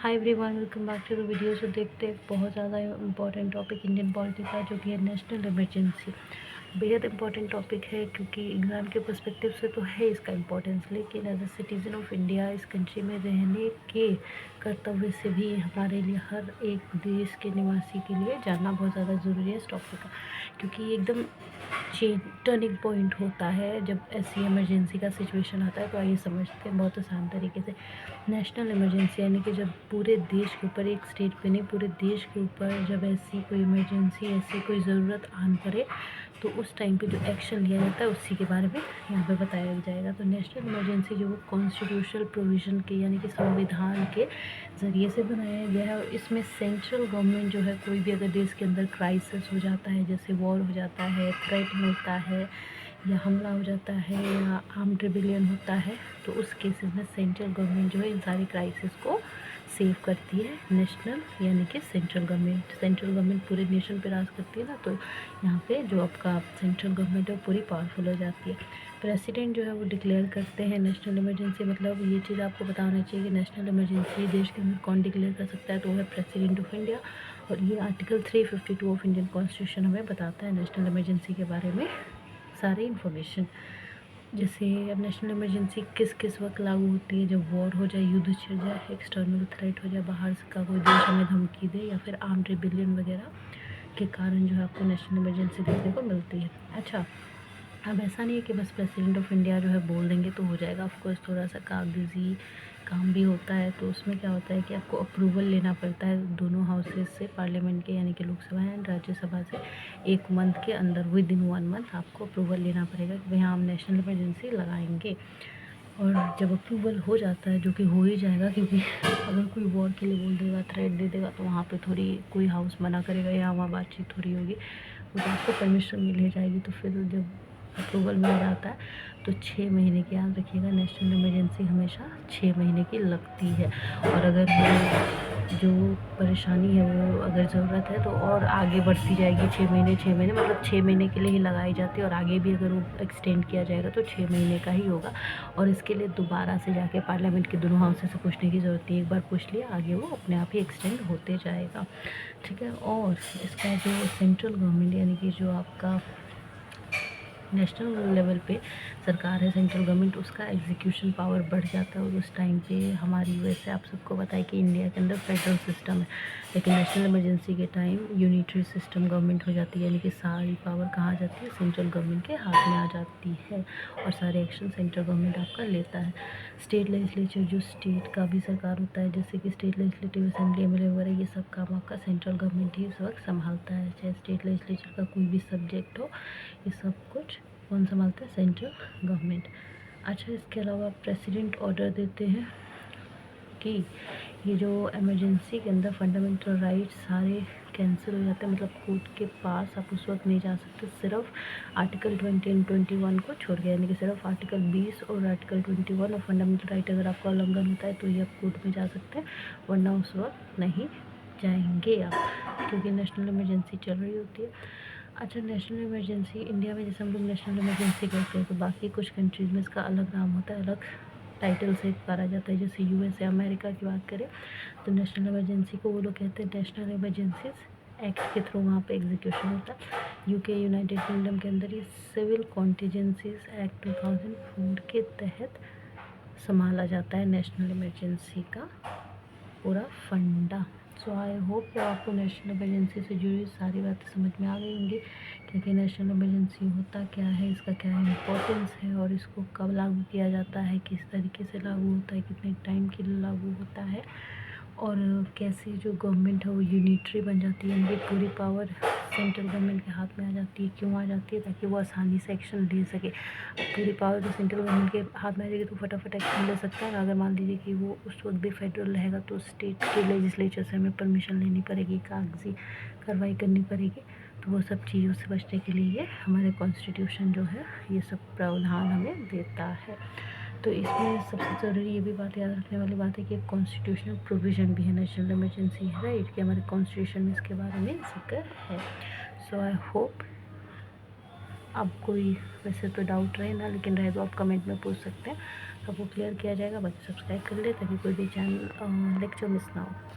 Hi everyone, welcome back to the video. जो देखते हैं बहुत ज़्यादा इंपॉर्टेंट टॉपिक इंडियन पॉलिटी का, जो कि है नेशनल इमरजेंसी। बेहद इंपॉर्टेंट टॉपिक है क्योंकि एग्ज़ाम के पर्सपेक्टिव से तो है इसका इम्पोर्टेंस, लेकिन as a citizen of India इस कंट्री में रहने के कर्तव्य से भी हमारे लिए, हर एक देश के निवासी के लिए जानना बहुत ज़्यादा ज़रूरी है इस टॉपिक का, क्योंकि ये एकदम टर्निंग पॉइंट होता है जब ऐसी इमरजेंसी का सिचुएशन आता है। तो आइए समझते हैं बहुत आसान तरीके से। नेशनल इमरजेंसी यानी कि जब पूरे देश के ऊपर, एक स्टेट पे नहीं पूरे देश के ऊपर, जब ऐसी कोई इमरजेंसी, ऐसी कोई ज़रूरत आन पड़े तो उस टाइम पे जो एक्शन लिया जाता है उसी के बारे में यहाँ पे बताया जाएगा। तो नेशनल इमरजेंसी जो कॉन्स्टिट्यूशनल प्रोविज़न के यानी कि संविधान के ज़रिए से बनाया गया है, और इसमें सेंट्रल गवर्नमेंट जो है, कोई भी अगर देश के अंदर क्राइसिस हो जाता है, जैसे वॉर हो जाता है, थ्रेट होता है, या हमला हो जाता है, या आर्म्ड रिबेलियन होता है, तो उस केसेस में सेंट्रल गवर्नमेंट जो है इन सारी क्राइसिस को सेव करती है। नेशनल यानी कि सेंट्रल गवर्नमेंट पूरे नेशन पे राज करती है ना, तो यहाँ पे जो आपका सेंट्रल गवर्नमेंट है वो पूरी पावरफुल हो जाती है। प्रेसिडेंट जो है वो डिक्लेयर करते हैं नेशनल इमरजेंसी। मतलब ये चीज़ आपको पता होना चाहिए कि नेशनल इमरजेंसी देश के अंदर कौन डिक्लेयर कर सकता है, तो वो है प्रेसिडेंट ऑफ इंडिया। और ये आर्टिकल 352 ऑफ इंडियन कॉन्स्टिट्यूशन हमें बताता है नेशनल इमरजेंसी के बारे में सारी इन्फॉर्मेशन। जैसे अब नेशनल इमरजेंसी किस किस वक्त लागू होती है, जब वॉर हो जाए, युद्ध छिड़ जाए, एक्सटर्नल थ्रेट हो जाए, बाहर का कोई देश हमें धमकी दे, या फिर आर्म्ड रिबेलियन वगैरह के कारण जो है आपको नेशनल इमरजेंसी देखने को मिलती है। अच्छा, अब ऐसा नहीं है कि बस प्रेसिडेंट ऑफ इंडिया जो है बोल देंगे तो हो जाएगा। ऑफकोर्स थोड़ा सा कागजी काम भी होता है। तो उसमें क्या होता है कि आपको अप्रूवल लेना पड़ता है दोनों हाउसेज से, पार्लियामेंट के यानी कि लोकसभा एंड राज्यसभा से। 1 मंथ के अंदर, विद इन 1 मंथ आपको अप्रूवल लेना पड़ेगा कि भाई हाँ, हम नेशनल इमरजेंसी लगाएंगे। और जब अप्रूवल हो जाता है, जो कि हो ही जाएगा, क्योंकि अगर कोई वॉर के लिए बोल देगा, थ्रेट दे देगा, तो वहाँ पे थोड़ी कोई हाउस मना करेगा या वहाँ बातचीत थोड़ी होगी, वो तो आपको परमिशन मिल ही जाएगी। तो फिर जब अप्रूवल मिल जाता है तो 6 महीने की, याद रखिएगा, नेशनल इमरजेंसी हमेशा 6 महीने की लगती है। और अगर वो जो परेशानी है, वो अगर ज़रूरत है तो और आगे बढ़ती जाएगी। 6 महीने मतलब 6 महीने के लिए ही लगाई जाती है, और आगे भी अगर वो एक्सटेंड किया जाएगा तो 6 महीने का ही होगा। और इसके लिए दोबारा से जाके पार्लियामेंट के दोनों हाउस से पूछने की ज़रूरत नहीं, एक बार पूछ लिया, आगे वो अपने आप ही एक्सटेंड होते जाएगा। ठीक है। और इसका जो सेंट्रल गवर्नमेंट यानी कि जो आपका नेशनल लेवल पे सरकार है, सेंट्रल गवर्नमेंट, उसका एग्जीक्यूशन पावर बढ़ जाता है। और उस टाइम पे हमारी, वैसे आप सबको पता है कि इंडिया के अंदर फेडरल सिस्टम है, लेकिन नेशनल इमरजेंसी के टाइम यूनिटरी सिस्टम गवर्नमेंट हो जाती है, यानी कि सारी पावर कहाँ आ जाती है, सेंट्रल गवर्नमेंट के हाथ में आ जाती है, और सारे एक्शन सेंट्रल गवर्नमेंट आपका लेता है। स्टेट लेजिस्लेचर, जो स्टेट का भी सरकार होता है, जैसे कि स्टेट लेजिस्लेटिव असेंबली, एमएलए वगैरह, ये सब काम आपका सेंट्रल गवर्नमेंट ही इस वक्त संभालता है। चाहे स्टेट लेजिस्लेचर का कोई भी सब्जेक्ट हो, ये सब कुछ कौन संभालता है, सेंट्रल गवर्नमेंट। अच्छा, इसके अलावा प्रेसिडेंट ऑर्डर देते हैं कि ये जो इमरजेंसी के अंदर फंडामेंटल राइट्स सारे कैंसिल हो जाते हैं। मतलब कोर्ट के पास आप उस वक्त नहीं जा सकते, सिर्फ आर्टिकल 20 एंड 21 को छोड़ के, यानी कि सिर्फ आर्टिकल 20 और आर्टिकल 21 और फंडामेंटल राइट अगर आपका उल्लंघन होता है तो ये आप कोर्ट में जा सकते हैं, वरना उस वक्त नहीं जाएंगे आप, क्योंकि नेशनल इमरजेंसी चल रही होती है। अच्छा, नेशनल इमरजेंसी इंडिया में जैसे हम लोग नेशनल इमरजेंसी कहते हैं, तो बाकी कुछ कंट्रीज़ में इसका अलग नाम होता है, अलग टाइटल से पुकारा जाता है। जैसे यूएस या अमेरिका की बात करें तो नेशनल इमरजेंसी को वो लोग कहते हैं नेशनल इमरजेंसीज एक्ट के थ्रू वहाँ पे एग्जीक्यूशन होता है। यूके, यूनाइटेड किंगडम के अंदर ये सिविल कॉन्टीजेंसीज एक्ट 2004 के तहत संभाला जाता है नेशनल इमरजेंसी का पूरा फंडा। सो आई होप कि आपको नेशनल इमरजेंसी से जुड़ी सारी बातें समझ में आ गई होंगी, क्योंकि नेशनल इमरजेंसी होता क्या है, इसका क्या इम्पोर्टेंस है, और इसको कब लागू किया जाता है, किस तरीके से लागू होता है, कितने टाइम के लिए लागू होता है, और कैसे जो गवर्नमेंट है वो यूनिटरी बन जाती है, इनकी पूरी पावर सेंट्रल गवर्नमेंट के हाथ में आ जाती है। क्यों आ जाती है? ताकि वो आसानी से एक्शन ले सके। अब पूरी पावर तो सेंट्रल गवर्नमेंट के हाथ में आ जाएगी तो फटाफट एक्शन ले सकता है। अगर मान लीजिए कि वो उस वक्त भी फेडरल रहेगा तो स्टेट के लेजिस्लेचर से हमें परमिशन लेनी पड़ेगी, कागजी कार्रवाई करनी पड़ेगी। तो वो सब चीज़ों से बचने के लिए ये हमारे कॉन्स्टिट्यूशन जो है ये सब प्रावधान हमें देता है। तो इसमें सबसे ज़रूरी ये भी बात याद रखने वाली बात है कि एक कॉन्स्टिट्यूशनल प्रोविज़न भी है नेशनल इमरजेंसी, है राइट, कि हमारे कॉन्स्टिट्यूशन में इसके बारे में जिक्र है। सो आई होप अब कोई वैसे तो डाउट रहे ना, लेकिन रहे तो आप कमेंट में पूछ सकते हैं। वो क्लियर किया जाएगा। बाकी सब्सक्राइब कर ले ताकि कोई भी चैनल लेक्चर मिस ना हो।